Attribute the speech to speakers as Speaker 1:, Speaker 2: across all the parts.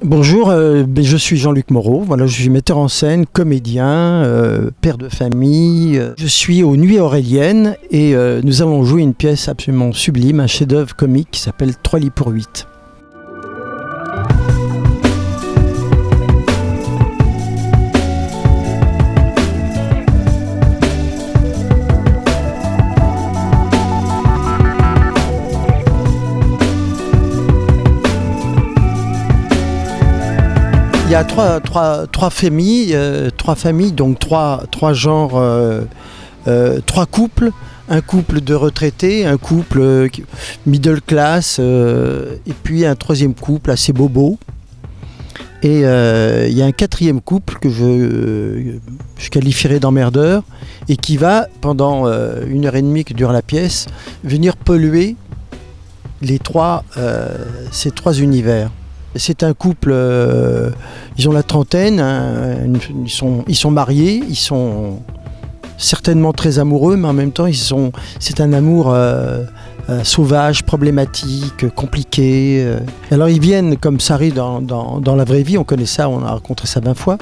Speaker 1: Bonjour, je suis Jean-Luc Moreau, voilà, je suis metteur en scène, comédien, père de famille. Je suis aux Nuits Auréliennes et nous allons jouer une pièce absolument sublime, un chef-d'œuvre comique qui s'appelle 3 lits pour 8. Il y a trois familles, donc trois genres, trois couples. Un couple de retraités, un couple middle class, et puis un troisième couple assez bobo. Et il y a un quatrième couple que je qualifierais d'emmerdeur et qui va, pendant 1h30 que dure la pièce, venir polluer ces trois univers. C'est un couple, ils ont la trentaine, hein, ils sont mariés, ils sont certainement très amoureux, mais en même temps c'est un amour sauvage, problématique, compliqué. Alors ils viennent, comme ça arrive dans la vraie vie, on connaît ça, on a rencontré ça 20 fois,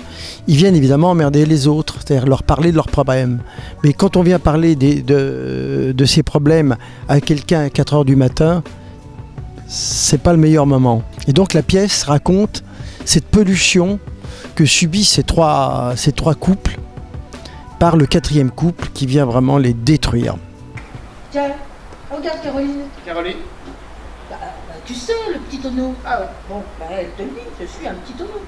Speaker 1: ils viennent évidemment emmerder les autres, c'est-à-dire leur parler de leurs problèmes. Mais quand on vient parler de ces problèmes à quelqu'un à 4 h du matin, c'est pas le meilleur moment. Et donc la pièce raconte cette pollution que subissent ces trois couples par le quatrième couple qui vient vraiment les détruire.
Speaker 2: Tiens, regarde Caroline.
Speaker 3: Caroline?
Speaker 2: Tu sais, le petit tonneau.
Speaker 3: Ah ouais.
Speaker 2: Bon, elle te dit, je suis un petit tonneau.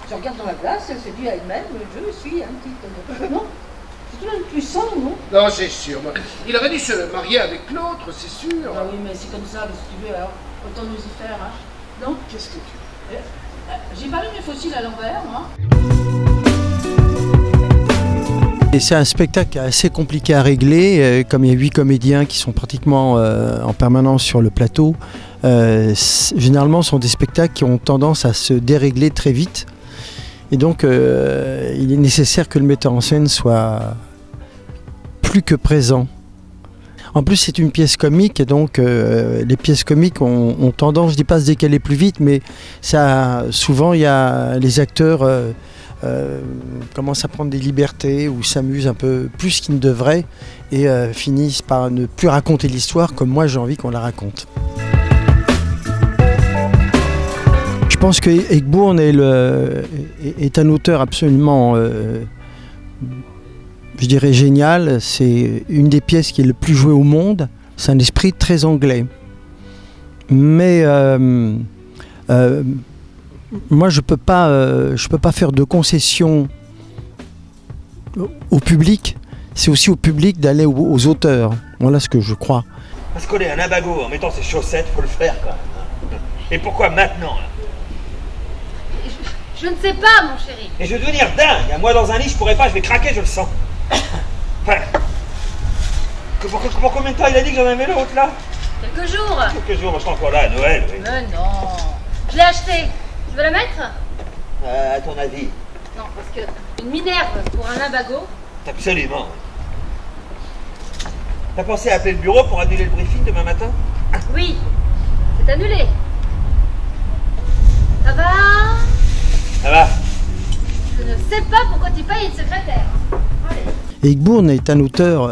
Speaker 2: Je regarde dans la glace, elle se dit à elle-même, je suis un petit tonneau. Non, c'est tout de même plus sain, non?
Speaker 3: Non, c'est sûr. Il aurait dû se marier avec l'autre, c'est sûr.
Speaker 2: Ah oui, mais c'est comme ça, si tu veux, alors autant nous y faire, hein. Non?
Speaker 3: Qu'est-ce que tu veux?
Speaker 2: J'ai pas lu mes fossiles à l'envers, moi.
Speaker 1: Et c'est un spectacle assez compliqué à régler, comme il y a 8 comédiens qui sont pratiquement en permanence sur le plateau. Généralement, ce sont des spectacles qui ont tendance à se dérégler très vite. Et donc, il est nécessaire que le metteur en scène soit plus que présent. En plus, c'est une pièce comique, et donc les pièces comiques ont tendance, je ne dis pas à se décaler plus vite, mais souvent, il y a les acteurs commencent à prendre des libertés ou s'amusent un peu plus qu'ils ne devraient et finissent par ne plus raconter l'histoire comme moi j'ai envie qu'on la raconte. Je pense que Ayckbourn est un auteur absolument, je dirais, génial. C'est une des pièces qui est le plus jouée au monde. C'est un esprit très anglais. Mais moi, je peux pas faire de concession au public. C'est aussi au public d'aller aux auteurs. Voilà ce que je crois.
Speaker 4: Parce qu'on est un abago en mettant ses chaussettes, faut le faire quand même. Et pourquoi maintenant là?
Speaker 5: Je ne sais pas, mon chéri.
Speaker 4: Et je vais devenir dingue. Moi, dans un lit, je pourrais pas, je vais craquer, je le sens. Enfin, pour combien de temps il a dit que j'en avais l'autre là?
Speaker 5: Quelques jours.
Speaker 4: Quelques jours, je suis encore là, à Noël. Oui.
Speaker 5: Mais non. Je l'ai acheté. Tu veux la mettre?
Speaker 4: À ton avis?
Speaker 5: Non, parce que une minerve pour un abago.
Speaker 4: Absolument. T'as pensé à appeler le bureau pour annuler le briefing demain matin?
Speaker 5: Oui. C'est annulé. Ça va?
Speaker 4: Ça va.
Speaker 5: Je ne sais pas pourquoi tu payes une secrétaire. Allez.
Speaker 1: Ayckbourn est un auteur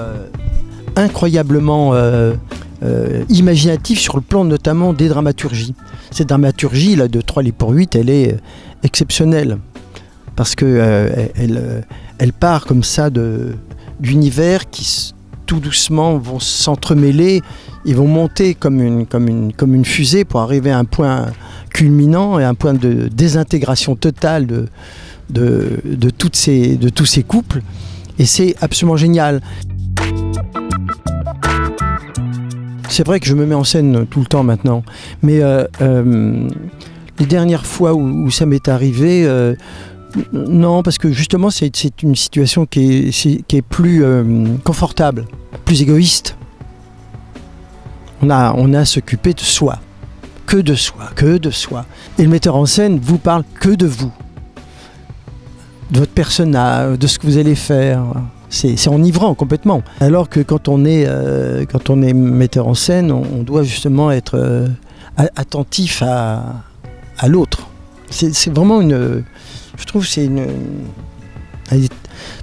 Speaker 1: incroyablement imaginatif sur le plan notamment des dramaturgies. Cette dramaturgie là de 3 lits pour 8, elle est exceptionnelle parce que elle part comme ça d'univers qui tout doucement vont s'entremêler, ils vont monter comme une fusée pour arriver à un point culminant et un point de désintégration totale de tous ces couples. Et c'est absolument génial. C'est vrai que je me mets en scène tout le temps maintenant, mais les dernières fois où ça m'est arrivé, non, parce que justement c'est une situation qui est plus confortable, plus égoïste. On a à s'occuper de soi, que de soi, que de soi. Et le metteur en scène vous parle que de vous, de votre personnage, de ce que vous allez faire. C'est enivrant complètement. Alors que quand on est metteur en scène, on doit justement être attentif à l'autre. C'est vraiment une... Je trouve que c'est une...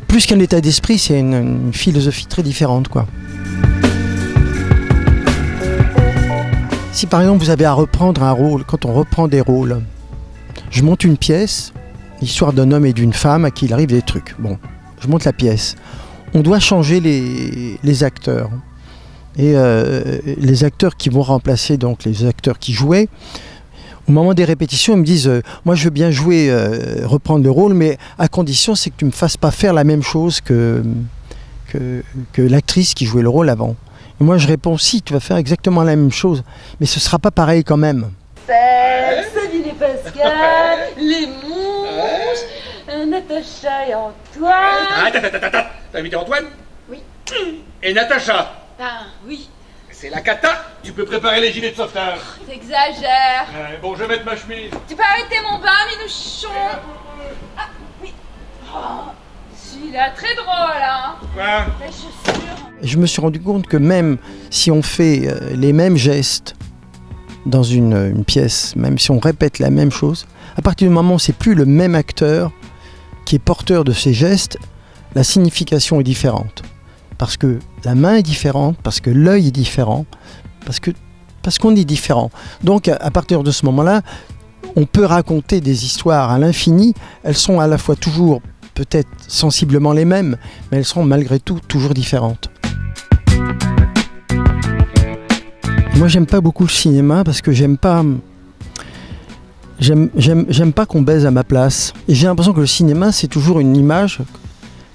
Speaker 1: Plus qu'un état d'esprit, c'est une philosophie très différente, quoi. Si par exemple vous avez à reprendre un rôle, quand on reprend des rôles, je monte une pièce, l'histoire d'un homme et d'une femme à qui il arrive des trucs. Bon, je monte la pièce. On doit changer les acteurs. Et les acteurs qui vont remplacer donc les acteurs qui jouaient, au moment des répétitions, ils me disent moi je veux bien jouer, reprendre le rôle, mais à condition c'est que tu me fasses pas faire la même chose que l'actrice qui jouait le rôle avant. Et moi je réponds si, tu vas faire exactement la même chose, mais ce sera pas pareil quand même.
Speaker 2: Salut les Pascal, les mouches, Natacha et Antoine.
Speaker 3: Attends. T'as invité Antoine?
Speaker 5: Oui.
Speaker 3: Et Natacha?
Speaker 5: Ah, oui.
Speaker 3: C'est la cata. Tu peux préparer les gilets de sauvetage.
Speaker 5: T'exagères.
Speaker 3: Bon, je vais mettre ma chemise.
Speaker 5: Tu peux arrêter mon bain, Minouchon? Ah, oui. Oh, celui-là, très drôle, hein.
Speaker 3: Quoi?
Speaker 5: Les chaussures.
Speaker 1: Je me suis rendu compte que même si on fait les mêmes gestes dans une pièce, même si on répète la même chose, à partir du moment où c'est plus le même acteur qui est porteur de ces gestes, la signification est différente. Parce que la main est différente, parce que l'œil est différent, parce qu'on est différent. Donc à partir de ce moment-là, on peut raconter des histoires à l'infini. Elles sont à la fois toujours peut-être sensiblement les mêmes, mais elles seront malgré tout toujours différentes. Moi j'aime pas beaucoup le cinéma parce que j'aime pas qu'on baise à ma place. Et j'ai l'impression que le cinéma c'est toujours une image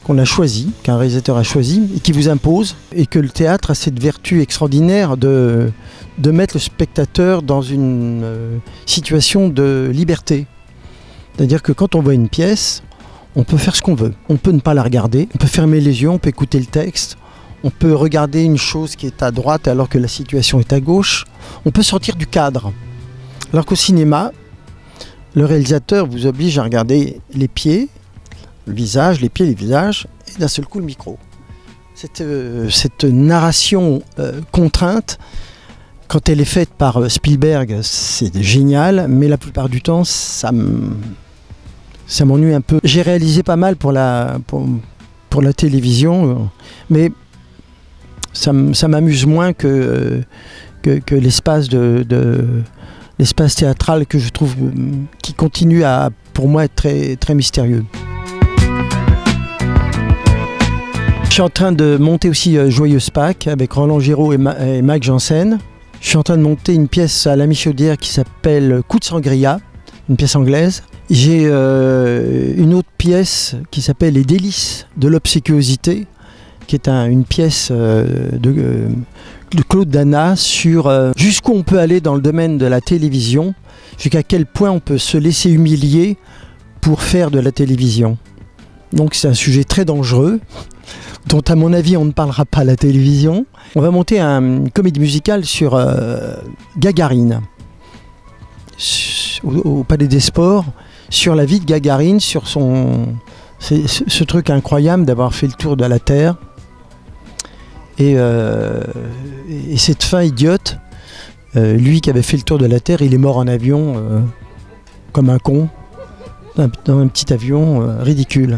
Speaker 1: qu'on a choisi, qu'un réalisateur a choisi et qui vous impose, et que le théâtre a cette vertu extraordinaire de mettre le spectateur dans une situation de liberté. C'est-à-dire que quand on voit une pièce, on peut faire ce qu'on veut. On peut ne pas la regarder, on peut fermer les yeux, on peut écouter le texte, on peut regarder une chose qui est à droite alors que la situation est à gauche, on peut sortir du cadre. Alors qu'au cinéma, le réalisateur vous oblige à regarder les pieds, le visage, les pieds, les visages, et d'un seul coup le micro. Cette narration contrainte, quand elle est faite par Spielberg, c'est génial, mais la plupart du temps, ça m'ennuie un peu. J'ai réalisé pas mal pour la télévision, mais ça m'amuse moins que l'espace l'espace théâtral que je trouve qui continue à, pour moi, être très, très mystérieux. Je suis en train de monter aussi Joyeuse Pâques avec Roland Giraud et Mac Janssen. Je suis en train de monter une pièce à la Michaudière qui s'appelle Coup de sangria, une pièce anglaise. J'ai une autre pièce qui s'appelle Les délices de l'obséquiosité, qui est une pièce de Claude Dana sur jusqu'où on peut aller dans le domaine de la télévision, jusqu'à quel point on peut se laisser humilier pour faire de la télévision. Donc c'est un sujet très dangereux, dont à mon avis on ne parlera pas à la télévision. On va monter une comédie musicale sur Gagarine, au Palais des Sports, sur la vie de Gagarine, sur ce truc incroyable d'avoir fait le tour de la Terre. Et cette fin idiote, lui qui avait fait le tour de la Terre, il est mort en avion comme un con, dans un petit avion ridicule.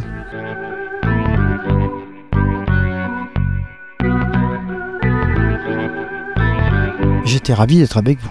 Speaker 1: J'étais ravi d'être avec vous.